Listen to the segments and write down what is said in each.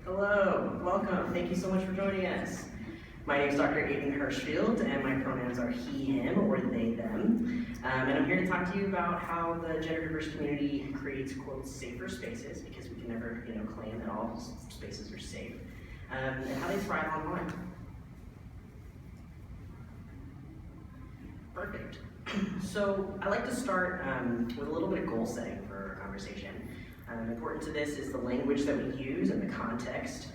Hello, welcome. Thank you so much for joining us. My name is Dr. Aiden Hirschfield, and my pronouns are he, him, or they, them. And I'm here to talk to you about how the gender diverse community creates, quote, safer spaces, because we can never, claim that all spaces are safe, and how they thrive online. Perfect. So I like to start with a little bit of goal setting for our conversation. Important to this is the language that we use and the context,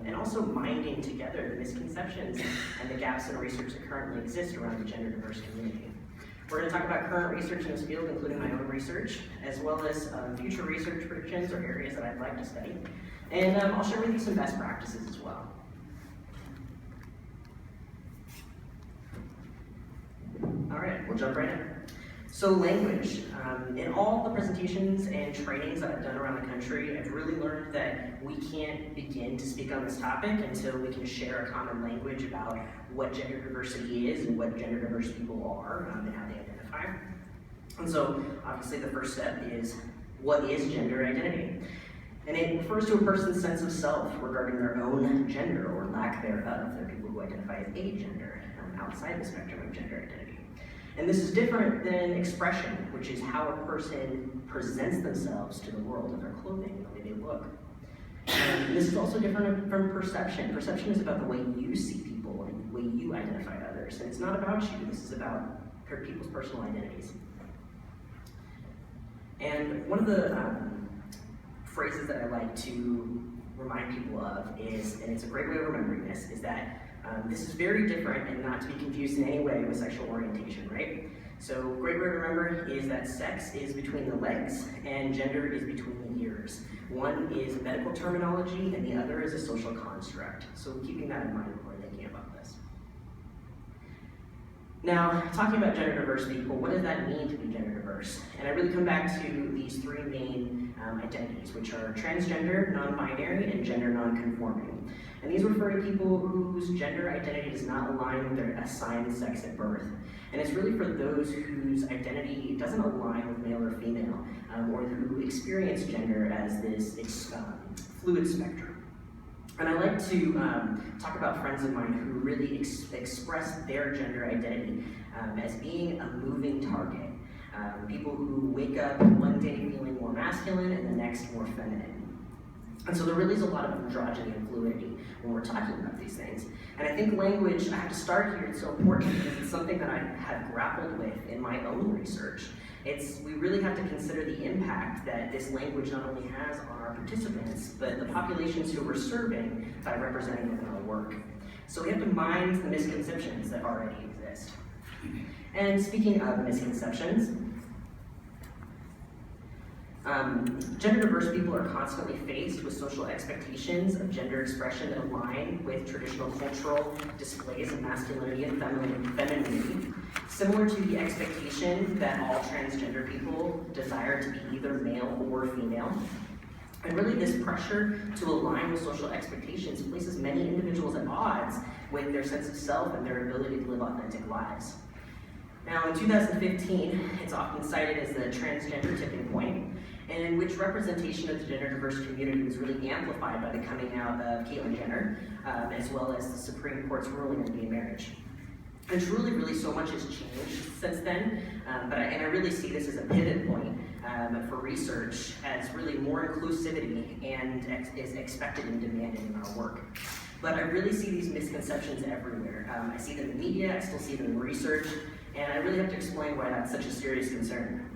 and also minding together the misconceptions and the gaps in research that currently exist around the gender diverse community. We're going to talk about current research in this field, including my own research, as well as future research predictions or areas that I'd like to study. And I'll share with you some best practices as well. All right, we'll jump right in. So language. In all the presentations and trainings that I've done around the country, I've really learned that we can't begin to speak on this topic until we can share a common language about what gender diversity is and what gender diverse people are and how they identify. And so obviously the first step is, what is gender identity? And it refers to a person's sense of self regarding their own gender or lack thereof. There are people who identify as agender outside the spectrum of gender identity. And this is different than expression, which is how a person presents themselves to the world in their clothing and the way they look. And this is also different from perception. Perception is about the way you see people and the way you identify others. And it's not about you, this is about people's personal identities. And one of the phrases that I like to remind people of is, and it's a great way of remembering this, is that this is very different and not to be confused in any way with sexual orientation, right? So great way to remember is that sex is between the legs and gender is between the ears. One is medical terminology and the other is a social construct. So keeping that in mind when we're thinking about this. Now, talking about gender diverse people, what does that mean to be gender diverse? And I really come back to these three main identities, which are transgender, non-binary, and gender non-conforming. And these refer to people whose gender identity does not align with their assigned sex at birth. And it's really for those whose identity doesn't align with male or female, or who experience gender as this fluid spectrum. And I like to talk about friends of mine who really express their gender identity as being a moving target. People who wake up one day feeling more masculine and the next more feminine. And so there really is a lot of androgyny and fluidity when we're talking about these things. And I think language, I have to start here, it's so important because it's something that I have grappled with in my own research. We really have to consider the impact that this language not only has on our participants, but the populations who we're serving by representing them in our work. So we have to mind the misconceptions that already exist. And speaking of misconceptions, gender diverse people are constantly faced with social expectations of gender expression that align with traditional cultural displays of masculinity and femininity, similar to the expectation that all transgender people desire to be either male or female. And really this pressure to align with social expectations places many individuals at odds with their sense of self and their ability to live authentic lives. Now in 2015, it's often cited as the transgender tipping point, in which representation of the gender diverse community was really amplified by the coming out of Caitlyn Jenner, as well as the Supreme Court's ruling on gay marriage. And truly, really so much has changed since then, and I really see this as a pivot point for research as really more inclusivity and is expected and demanded in our work. But I really see these misconceptions everywhere. I see them in media, I still see them in research, and I really have to explain why that's such a serious concern.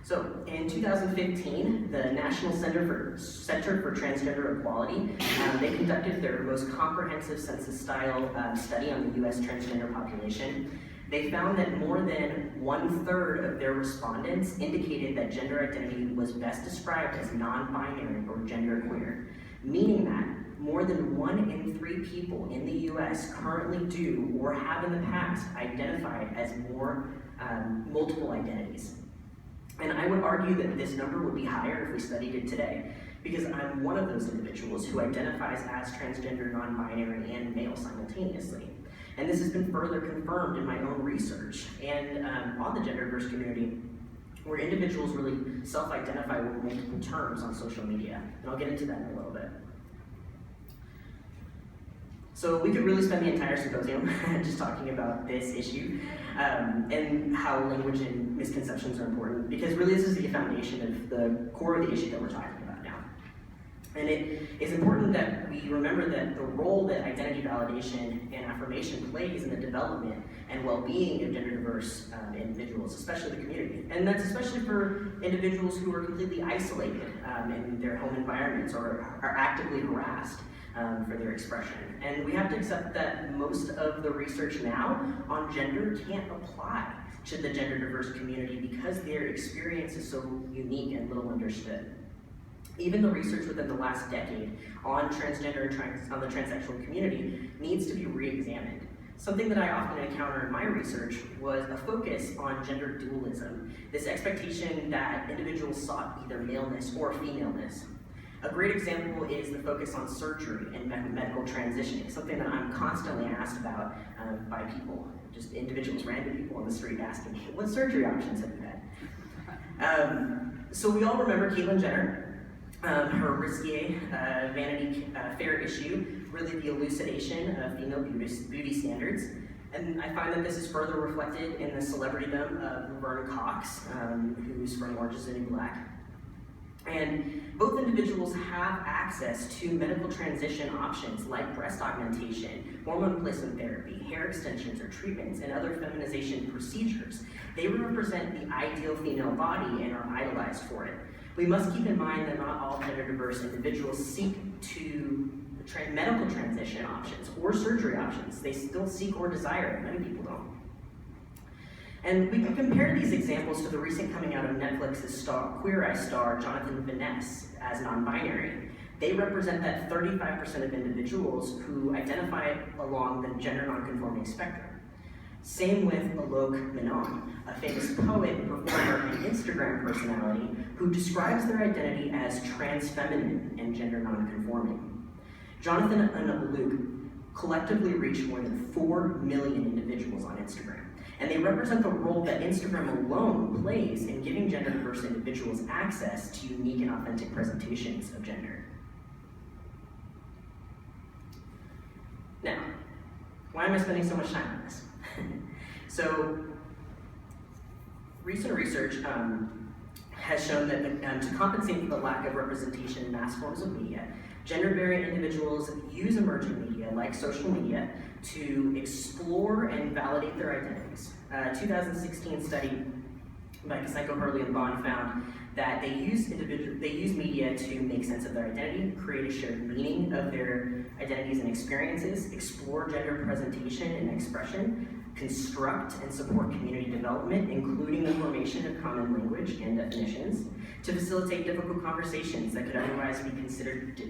So in 2015, the National Center for Transgender Equality, they conducted their most comprehensive census-style study on the US transgender population. They found that more than 1/3 of their respondents indicated that gender identity was best described as non-binary or genderqueer, meaning that more than 1 in 3 people in the US currently do or have in the past identified as multiple identities. And I would argue that this number would be higher if we studied it today, because I'm one of those individuals who identifies as transgender, non-binary, and male simultaneously. And this has been further confirmed in my own research and on the gender diverse community where individuals really self-identify with multiple terms on social media. And I'll get into that in a little bit. So we could really spend the entire symposium just talking about this issue and how language and misconceptions are important, because really this is the foundation of the core of the issue that we're talking about now. And it is important that we remember that the role that identity validation and affirmation plays in the development and well-being of gender diverse individuals, especially the community. And that's especially for individuals who are completely isolated in their home environments or are actively harassed for their expression. And we have to accept that most of the research now on gender can't apply to the gender diverse community because their experience is so unique and little understood. Even the research within the last decade on transgender and on the transsexual community needs to be re-examined. Something that I often encounter in my research was a focus on gender dualism, this expectation that individuals sought either maleness or femaleness. A great example is the focus on surgery and medical transitioning, something that I'm constantly asked about by people, just individuals, random people on the street asking me, what surgery options have you had? So we all remember Caitlyn Jenner, her risque Vanity Fair issue, really the elucidation of female beauty standards. And I find that this is further reflected in the celebritydom of Laverne Cox, who's from Orange is the New Black. And both individuals have access to medical transition options like breast augmentation, hormone replacement therapy, hair extensions or treatments, and other feminization procedures. They represent the ideal female body and are idolized for it. We must keep in mind that not all gender diverse individuals seek to medical transition options or surgery options. They still seek or desire it. Many people don't. And we can compare these examples to the recent coming out of Netflix's Queer Eye star, Jonathan Van Ness, as non-binary. They represent that 35% of individuals who identify along the gender non-conforming spectrum. Same with Alok Menon, a famous poet, performer, and Instagram personality who describes their identity as trans-feminine and gender non-conforming. Jonathan and Alok collectively reach more than 4 million individuals on Instagram. And they represent the role that Instagram alone plays in giving gender diverse individuals access to unique and authentic presentations of gender. Now, why am I spending so much time on this? So, recent research has shown that to compensate for the lack of representation in mass forms of media, gender-variant individuals use emerging media, like social media, to explore and validate their identities. A 2016 study by Kaseko, Hurley, and Bond found that they use media to make sense of their identity, create a shared meaning of their identities and experiences, explore gender presentation and expression, construct and support community development, including the formation of common language and definitions, to facilitate difficult conversations that could otherwise be considered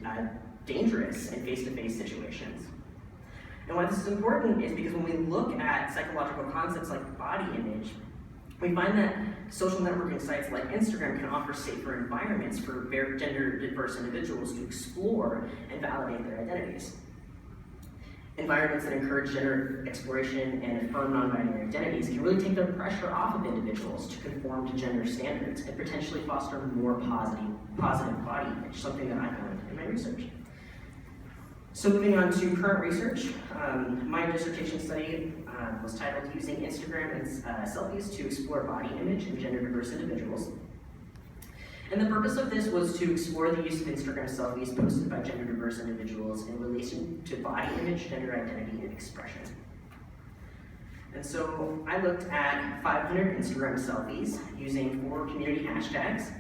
dangerous in face-to-face situations. And why this is important is because when we look at psychological concepts like body image, we find that social networking sites like Instagram can offer safer environments for gender diverse individuals to explore and validate their identities. Environments that encourage gender exploration and affirm non-binary identities can really take the pressure off of individuals to conform to gender standards and potentially foster more positive body image, something that I found in my research. So moving on to current research, my dissertation study was titled Using Instagram and Selfies to Explore Body Image in Gender Diverse Individuals. And the purpose of this was to explore the use of Instagram selfies posted by gender diverse individuals in relation to body image, gender identity, and expression. And so I looked at 500 Instagram selfies using 4 community hashtags.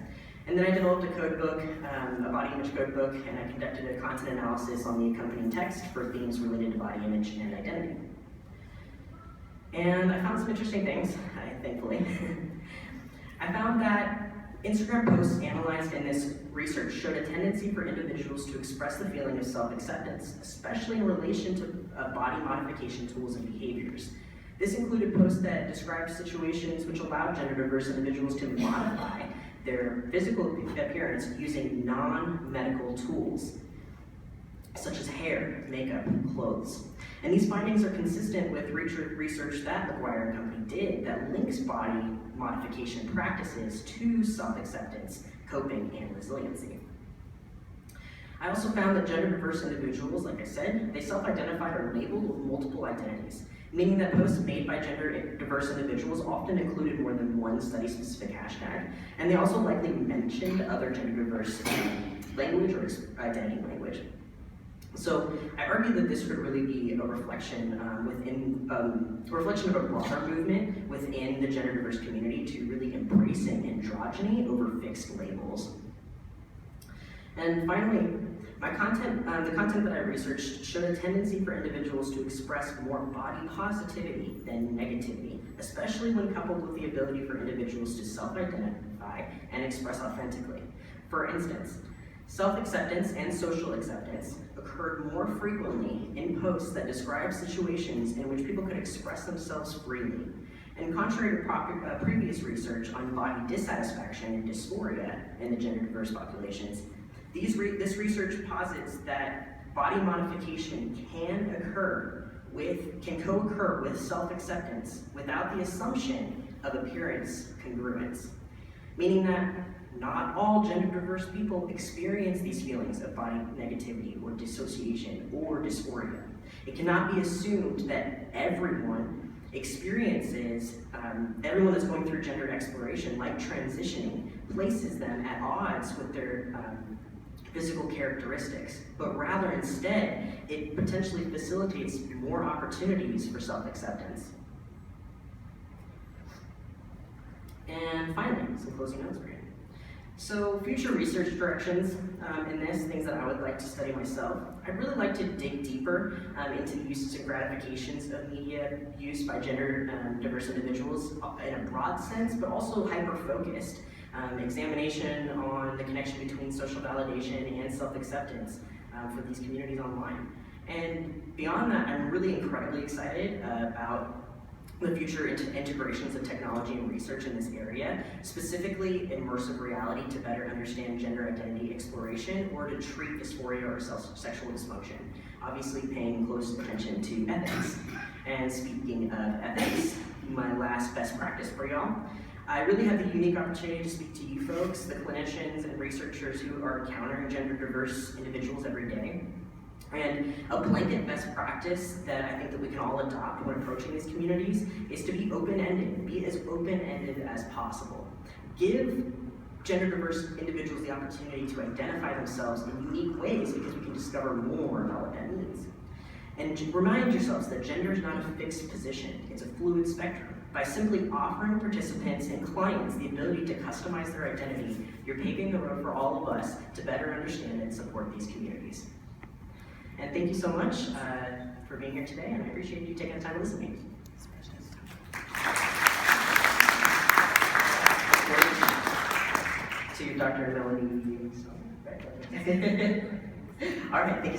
And then I developed a code book, a body image code book, and I conducted a content analysis on the accompanying text for themes related to body image and identity. And I found some interesting things, thankfully. I found that Instagram posts analyzed in this research showed a tendency for individuals to express the feeling of self-acceptance, especially in relation to body modification tools and behaviors. This included posts that described situations which allowed gender diverse individuals to modify their physical appearance using non-medical tools, such as hair, makeup, clothes. And these findings are consistent with research that McGuire and Company did that links body modification practices to self-acceptance, coping, and resiliency. I also found that gender diverse individuals, like I said, they self-identified or labeled with multiple identities, meaning that posts made by gender diverse individuals often included more than one study-specific hashtag, and they also likely mentioned other gender diverse language or identity language. So I argue that this could really be a reflection of a broader movement within the gender diverse community to really embracing androgyny over fixed labels. And finally, the content that I researched showed a tendency for individuals to express more body positivity than negativity, especially when coupled with the ability for individuals to self-identify and express authentically. For instance, self-acceptance and social acceptance occurred more frequently in posts that describe situations in which people could express themselves freely. And contrary to previous research on body dissatisfaction and dysphoria in the gender diverse populations, this research posits that body modification can co-occur with self-acceptance without the assumption of appearance congruence, meaning that not all gender diverse people experience these feelings of body negativity or dissociation or dysphoria. It cannot be assumed that everyone that's going through gender exploration, like transitioning, places them at odds with their physical characteristics, but rather instead, it potentially facilitates more opportunities for self-acceptance. And finally, some closing notes for you. So future research directions in this, things that I would like to study myself. I'd really like to dig deeper into the uses and gratifications of media use by gender diverse individuals in a broad sense, but also hyper-focused. Examination on the connection between social validation and self-acceptance for these communities online. And beyond that, I'm really incredibly excited about the future integrations of technology and research in this area, specifically immersive reality to better understand gender identity exploration or to treat dysphoria or sexual dysfunction. Obviously paying close attention to ethics. And speaking of ethics, my last best practice for y'all. I really have the unique opportunity to speak to you folks, the clinicians and researchers who are encountering gender diverse individuals every day. And a blanket best practice that I think that we can all adopt when approaching these communities is to be open-ended, be as open-ended as possible. Give gender diverse individuals the opportunity to identify themselves in unique ways because we can discover more about what that means. And remind yourselves that gender is not a fixed position, it's a fluid spectrum. By simply offering participants and clients the ability to customize their identity, you're paving the road for all of us to better understand and support these communities. And thank you so much for being here today, and I appreciate you taking the time to listen to me. To Dr. Melanie. All right, thank you so much.